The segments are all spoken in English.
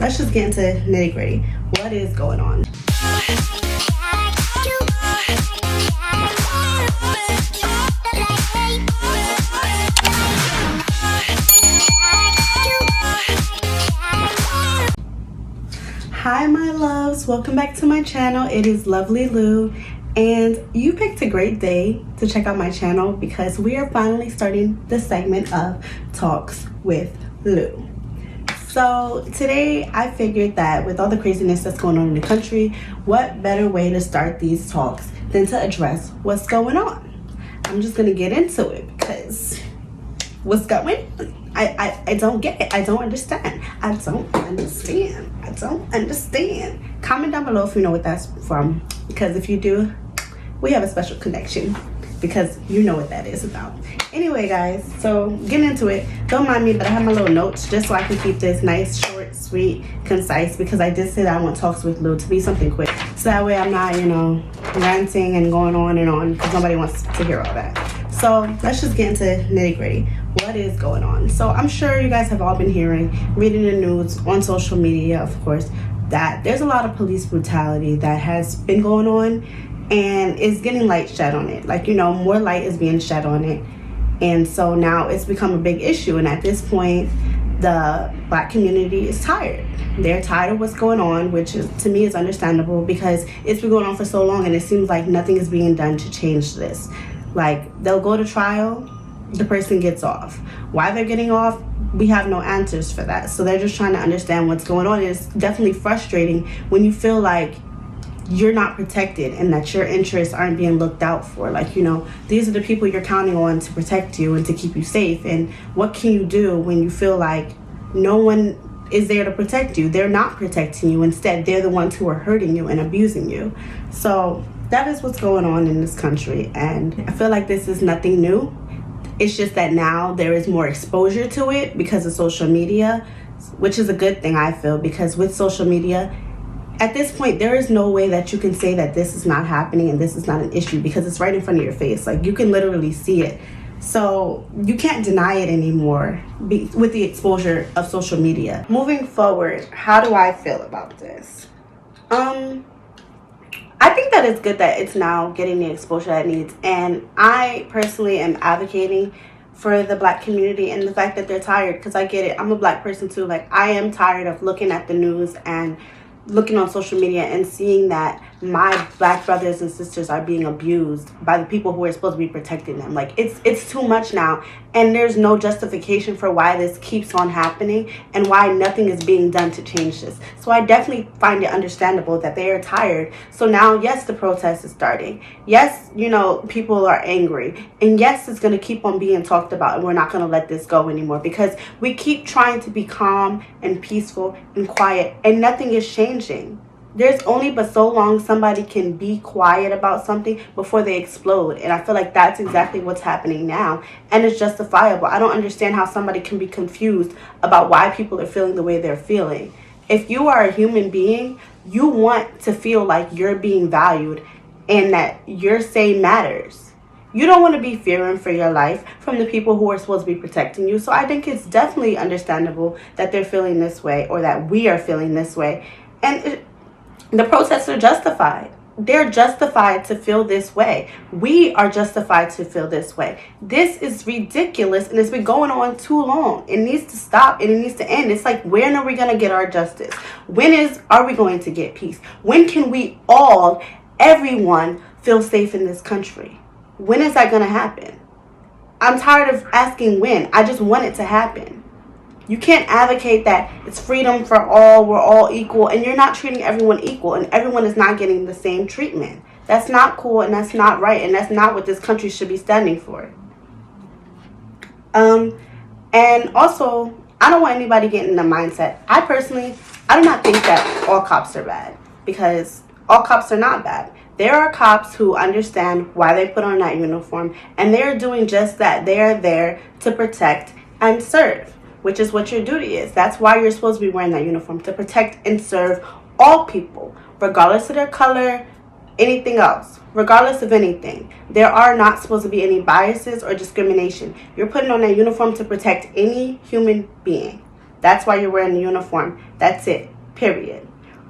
Let's just get into nitty gritty. What is going on? Hi my loves, welcome back to my channel. It is Lovely Lou, and you picked a great day to check out my channel because we are finally starting the segment of Talks with Lou. So today I figured that with all the craziness that's going on in the country, what better way to start these talks than to address what's going on. I'm just gonna get into it because what's going on? I don't get it. I don't understand. I don't understand. Comment down below if you know what that's from, because if you do, we have a special connection because you know what that is about. Anyway guys, so getting into it, don't mind me, but I have my little notes just so I can keep this nice, short, sweet, concise, because I did say that I want Talks with Lou to be something quick, so that way I'm not, ranting and going on and on, because nobody wants to hear all that. So let's just get into nitty gritty. What is going on? So I'm sure you guys have all been reading the news on social media, of course, that there's a lot of police brutality that has been going on, and it's getting light shed on it. More light is being shed on it. And so now it's become a big issue. And at this point, the Black community is tired. They're tired of what's going on, which is, to me, is understandable because it's been going on for so long and it seems like nothing is being done to change this. They'll go to trial, the person gets off. Why they're getting off, we have no answers for that. So they're just trying to understand what's going on. It's definitely frustrating when you feel like you're not protected and that your interests aren't being looked out for. These are the people you're counting on to protect you and to keep you safe. And what can you do when you feel like no one is there to protect you? They're not protecting you. Instead, they're the ones who are hurting you and abusing you. So that is what's going on in this country. And I feel like this is nothing new. It's just that now there is more exposure to it because of social media, which is a good thing, I feel, because with social media, at this point, there is no way that you can say that this is not happening and this is not an issue because it's right in front of your face. You can literally see it. So you can't deny it anymore with the exposure of social media. Moving forward, how do I feel about this? I think that it's good that it's now getting the exposure that it needs. And I personally am advocating for the Black community and the fact that they're tired, because I get it. I'm a Black person too. I am tired of looking at the news and looking on social media and seeing that my Black brothers and sisters are being abused by the people who are supposed to be protecting them. It's too much now, and there's no justification for why this keeps on happening and why nothing is being done to change this. So I definitely find it understandable that they are tired. So now, yes, the protest is starting. Yes, people are angry, and yes, it's going to keep on being talked about, and we're not going to let this go anymore because we keep trying to be calm and peaceful and quiet, and nothing is changing. There's only but so long somebody can be quiet about something before they explode. And I feel like that's exactly what's happening now. And it's justifiable. I don't understand how somebody can be confused about why people are feeling the way they're feeling. If you are a human being, you want to feel like you're being valued and that your say matters. You don't want to be fearing for your life from the people who are supposed to be protecting you. So I think it's definitely understandable that they're feeling this way, or that we are feeling this way. And the protests are justified. They're justified to feel this way. We are justified to feel this way. This is ridiculous, and it's been going on too long. It needs to stop, and it needs to end. It's when are we going to get our justice? Are we going to get peace? When can we all, everyone, feel safe in this country? When is that going to happen? I'm tired of asking when. I just want it to happen. You can't advocate that it's freedom for all, we're all equal, and you're not treating everyone equal, and everyone is not getting the same treatment. That's not cool, and that's not right, and that's not what this country should be standing for. And also, I don't want anybody getting in the mindset. I do not think that all cops are bad, because all cops are not bad. There are cops who understand why they put on that uniform, and they're doing just that. They are there to protect and serve, which is what your duty is. That's why you're supposed to be wearing that uniform, to protect and serve all people, regardless of their color, anything else, regardless of anything. There are not supposed to be any biases or discrimination. You're putting on that uniform to protect any human being. That's why you're wearing the uniform. That's it. Period.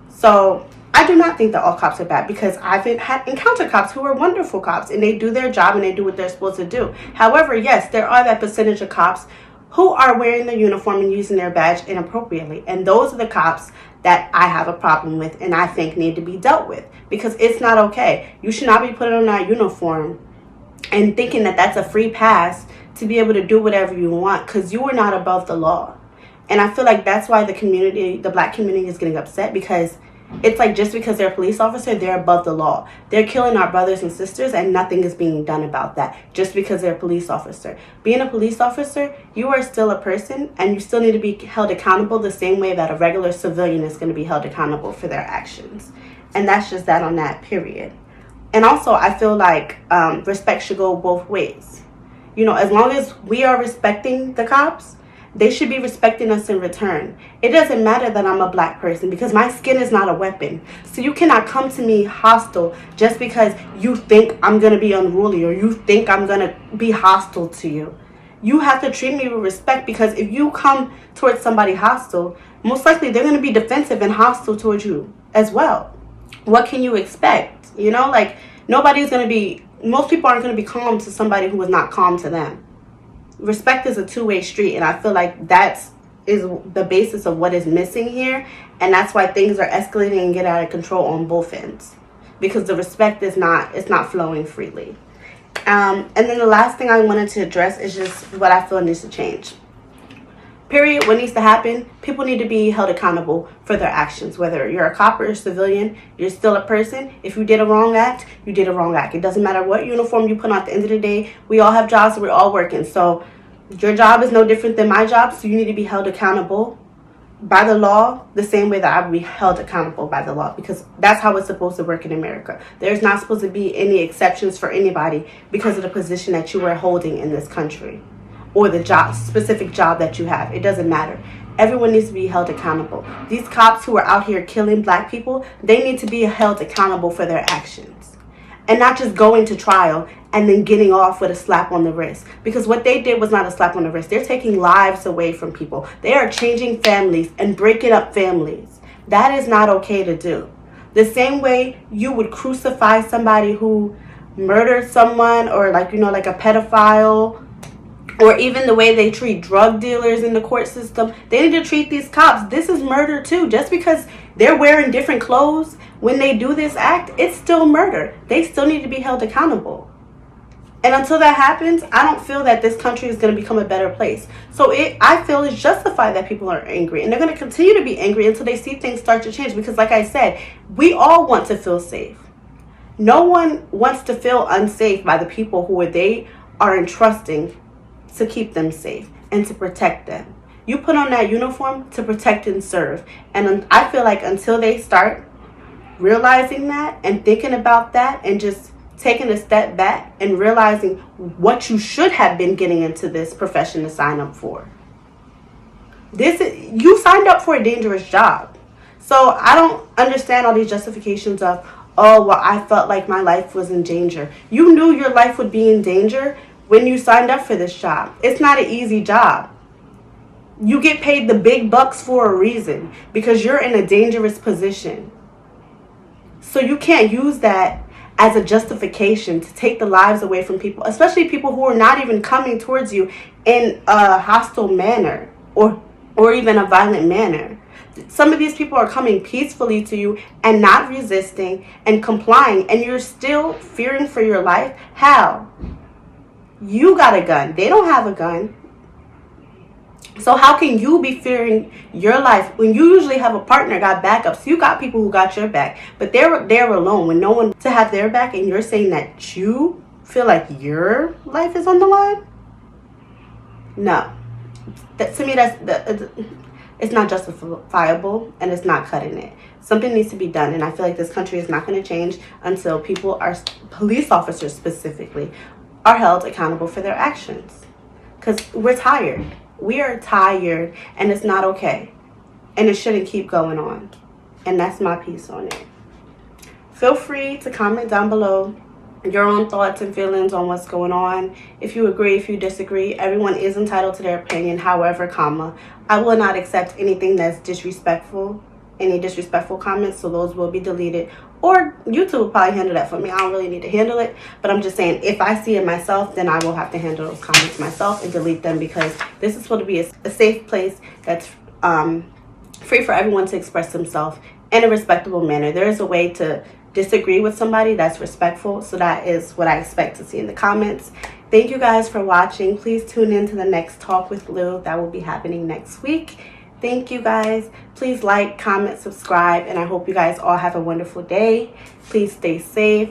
So I do not think that all cops are bad, because I've encountered cops who are wonderful cops, and they do their job and they do what they're supposed to do. However, yes, there are that percentage of cops who are wearing the uniform and using their badge inappropriately. And those are the cops that I have a problem with and I think need to be dealt with, because it's not okay. You should not be putting on that uniform and thinking that that's a free pass to be able to do whatever you want, because you are not above the law. And I feel like that's why the black community is getting upset, because it's like, just because they're a police officer, they're above the law. They're killing our brothers and sisters, and nothing is being done about that just because they're a police officer. Being a police officer, you are still a person, and you still need to be held accountable the same way that a regular civilian is going to be held accountable for their actions. And that's just that on that, period. And also, I feel like respect should go both ways. You know, as long as we are respecting the cops, they should be respecting us in return. It doesn't matter that I'm a black person, because my skin is not a weapon. So you cannot come to me hostile just because you think I'm going to be unruly or you think I'm going to be hostile to you. You have to treat me with respect, because if you come towards somebody hostile, most likely they're going to be defensive and hostile towards you as well. What can you expect? You know, like, most people aren't going to be calm to somebody who is not calm to them. Respect is a two-way street, and I feel like that is the basis of what is missing here, and that's why things are escalating and get out of control on both ends, because the respect is not flowing freely. And then the last thing I wanted to address is just what I feel needs to change. Period. What needs to happen? People need to be held accountable for their actions. Whether you're a cop or a civilian, you're still a person. If you did a wrong act, you did a wrong act. It doesn't matter what uniform you put on. At the end of the day, we all have jobs, so we're all working. So your job is no different than my job, so you need to be held accountable by the law the same way that I would be held accountable by the law, because that's how it's supposed to work in America. There's not supposed to be any exceptions for anybody because of the position that you are holding in this country or the specific job that you have. It doesn't matter. Everyone needs to be held accountable. These cops who are out here killing black people, they need to be held accountable for their actions, and not just going to trial and then getting off with a slap on the wrist. Because what they did was not a slap on the wrist. They're taking lives away from people. They are changing families and breaking up families. That is not okay to do. The same way you would crucify somebody who murdered someone, or like a pedophile, or even the way they treat drug dealers in the court system, they need to treat these cops. This is murder too. Just because they're wearing different clothes when they do this act, it's still murder. They still need to be held accountable. And until that happens, I don't feel that this country is going to become a better place. So I feel it's justified that people are angry. And they're going to continue to be angry until they see things start to change. Because like I said, we all want to feel safe. No one wants to feel unsafe by the people who they are entrusting to keep them safe and to protect them. You put on that uniform to protect and serve. And I feel like until they start realizing that and thinking about that and just taking a step back and realizing what you should have been getting into this profession to sign up for. You signed up for a dangerous job. So I don't understand all these justifications of, oh, well, I felt like my life was in danger. You knew your life would be in danger when you signed up for this job. It's not an easy job. You get paid the big bucks for a reason, because you're in a dangerous position. So you can't use that as a justification to take the lives away from people, especially people who are not even coming towards you in a hostile manner or even a violent manner. Some of these people are coming peacefully to you and not resisting and complying, and you're still fearing for your life. How? You got a gun. They don't have a gun. So how can you be fearing your life when you usually have a partner, got backups? You got people who got your back, but they're alone with no one to have their back, and you're saying that you feel like your life is on the line? No. To me, it's not justifiable, and it's not cutting it. Something needs to be done, and I feel like this country is not going to change until police officers specifically, are held accountable for their actions. Because we're tired. We are tired, and it's not okay. And it shouldn't keep going on. And that's my piece on it. Feel free to comment down below your own thoughts and feelings on what's going on. If you agree, if you disagree, everyone is entitled to their opinion. However, comma, I will not accept anything that's disrespectful, any disrespectful comments, so those will be deleted. Or YouTube will probably handle that for me. I don't really need to handle it, but I'm just saying, if I see it myself, then I will have to handle those comments myself and delete them, because this is supposed to be a safe place that's free for everyone to express themselves in a respectable manner. There is a way to disagree with somebody that's respectful, so that is what I expect to see in the comments. Thank you guys for watching. Please tune in to the next Talk with Lou that will be happening next week. Thank you guys. Please like, comment, subscribe, and I hope you guys all have a wonderful day. Please stay safe.